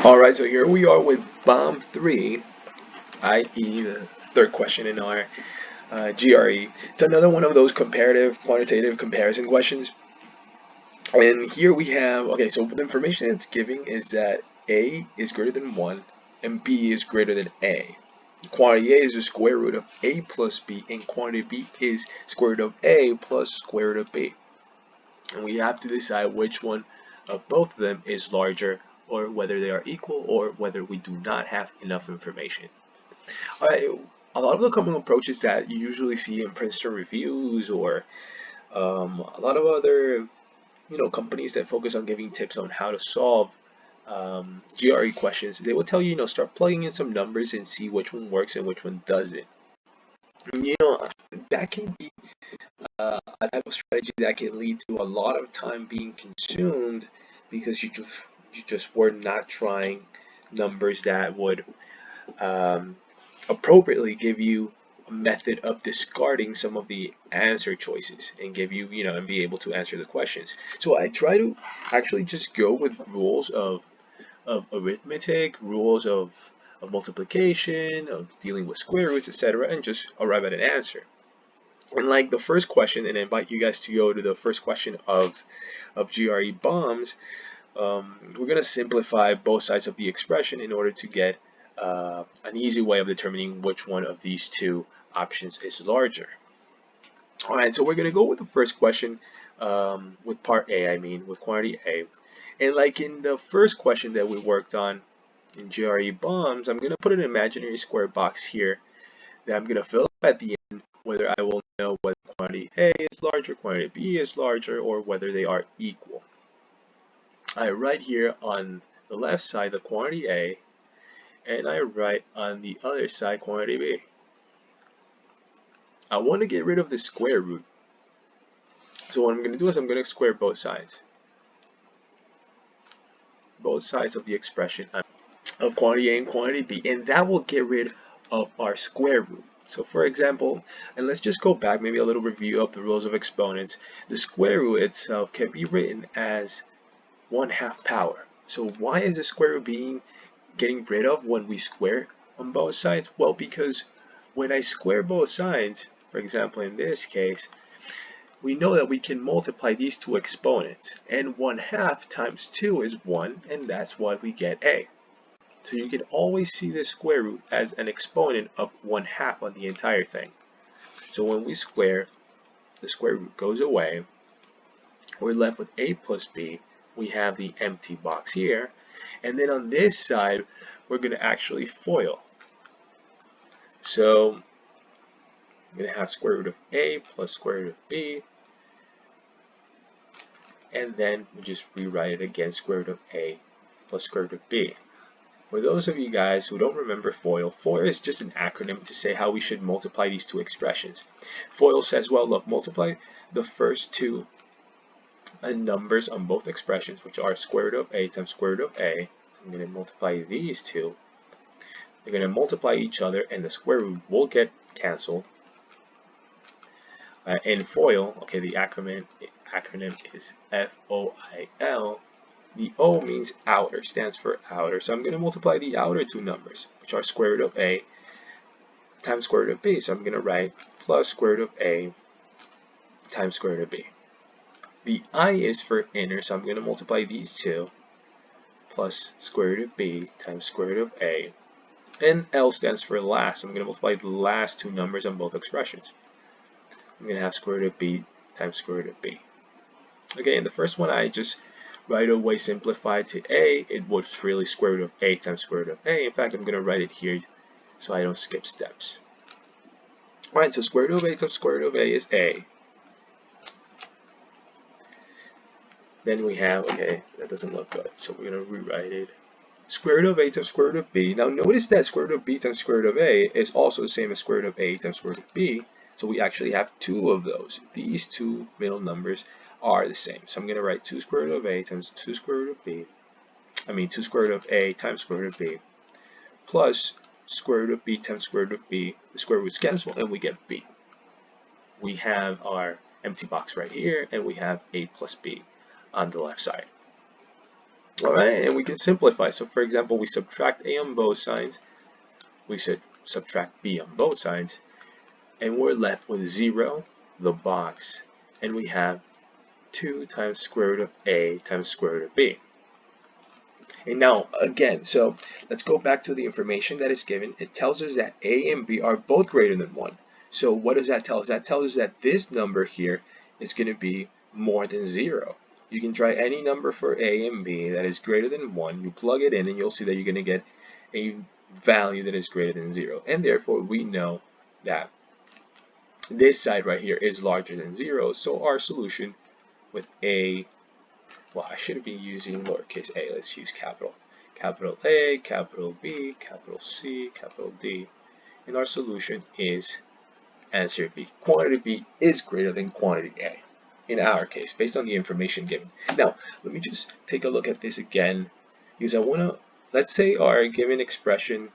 Alright, so here we are with bomb 3, i.e. the third question in our GRE. It's another one of those comparative quantitative comparison questions. And here we have, okay, so the information it's giving is that A is greater than 1 and B is greater than A. Quantity A is the square root of A plus B, and quantity B is square root of A plus square root of B. And we have to decide which one of both of them is larger, or whether they are equal, or whether we do not have enough information. Alright, a lot of the common approaches that you usually see in Princeton reviews, or a lot of other companies that focus on giving tips on how to solve GRE questions, they will tell you, start plugging in some numbers and see which one works and which one doesn't. That can be a type of strategy that can lead to a lot of time being consumed because you just were not trying numbers that would appropriately give you a method of discarding some of the answer choices and give you, and be able to answer the questions. So I try to actually just go with rules of arithmetic, rules of multiplication, of dealing with square roots, etc., and just arrive at an answer. And like the first question, and I invite you guys to go to the first question of GRE bombs, we're going to simplify both sides of the expression in order to get an easy way of determining which one of these two options is larger. Alright, so we're going to go with the first question with part A, with quantity A. And like in the first question that we worked on in GRE bombs, I'm going to put an imaginary square box here that I'm going to fill up at the end, whether I will know whether quantity A is larger, quantity B is larger, or whether they are equal. I write here on the left side the quantity A, and I write on the other side quantity B. I want to get rid of the square root. So what I'm going to do is I'm going to square both sides. Both sides of the expression of quantity A and quantity B, and that will get rid of our square root. So for example, and let's just go back, maybe a little review of the rules of exponents. The square root itself can be written as 1/2 power. So why is the square root being getting rid of when we square on both sides? Well, because when I square both sides, for example in this case, we know that we can multiply these two exponents, and 1/2 times 2 is 1, and that's why we get A. So you can always see the square root as an exponent of 1/2 on the entire thing. So when we square, the square root goes away. We're left with A plus B. We have the empty box here. And then on this side, we're going to actually FOIL. So I'm going to have square root of A plus square root of B. And then we just rewrite it again, square root of A plus square root of B. For those of you guys who don't remember FOIL, FOIL is just an acronym to say how we should multiply these two expressions. FOIL says, well, look, multiply the first two numbers on both expressions, which are square root of A times square root of A. I'm going to multiply these two. They're going to multiply each other, and the square root will get canceled. In FOIL, okay, the acronym is FOIL. The O means outer, stands for outer. So I'm going to multiply the outer two numbers, which are square root of A times square root of B. So I'm going to write plus square root of A times square root of B. The I is for inner, so I'm going to multiply these two plus square root of B times square root of A. And L stands for last. I'm going to multiply the last two numbers on both expressions. I'm going to have square root of B times square root of B. Okay, in the first one, I just right away simplified to A. It was really square root of A times square root of A. In fact, I'm going to write it here so I don't skip steps. Alright, so square root of A times square root of A is A. Then we have, okay, that doesn't look good, so we're going to rewrite it. Square root of A times square root of B. Now notice that square root of B times square root of A is also the same as square root of A times square root of B. So we actually have two of those. These two middle numbers are the same. So I'm going to write 2 square root of A times 2 square root of B. 2 square root of A times square root of B plus square root of B times square root of B. The square roots cancel and we get B. We have our empty box right here, and we have A plus B on the left side. Alright, and we can simplify. So for example, we subtract A on both sides, we should subtract B on both sides, and we're left with 0, the box, and we have 2 times square root of A times square root of B. And now, again, so let's go back to the information that is given. It tells us that A and B are both greater than 1. So what does that tell us? That tells us that this number here is going to be more than 0. You can try any number for A and B that is greater than 1. You plug it in and you'll see that you're going to get a value that is greater than 0. And therefore, we know that this side right here is larger than 0. So our solution with A, well, I shouldn't be using lowercase a. Let's use capital. Capital A, capital B, capital C, capital D. And our solution is answer B. Quantity B is greater than quantity A in our case, based on the information given. Now, let me just take a look at this again, because I want to, let's say our given expression,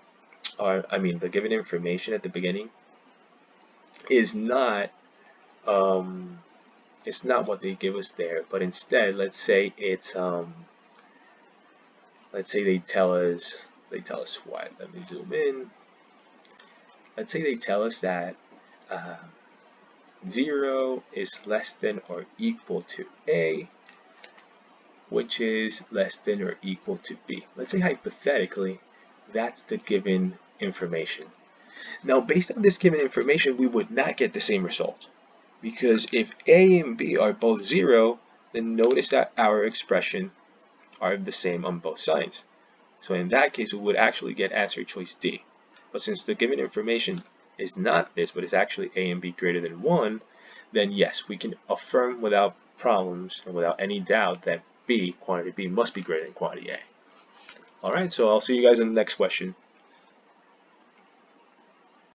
or I mean the given information at the beginning is not it's not what they give us there, but instead, let's say it's let's say they tell us what? Let me zoom in. Let's say they tell us that uh, 0 is less than or equal to A, which is less than or equal to B. Let's say hypothetically, that's the given information. Now, based on this given information, we would not get the same result. Because if A and B are both 0, then notice that our expression are the same on both sides. So in that case, we would actually get answer choice D. But since the given information is not this, but it's actually A and B greater than 1, then yes, we can affirm without problems and without any doubt that B, quantity B, must be greater than quantity A. Alright, so I'll see you guys in the next question.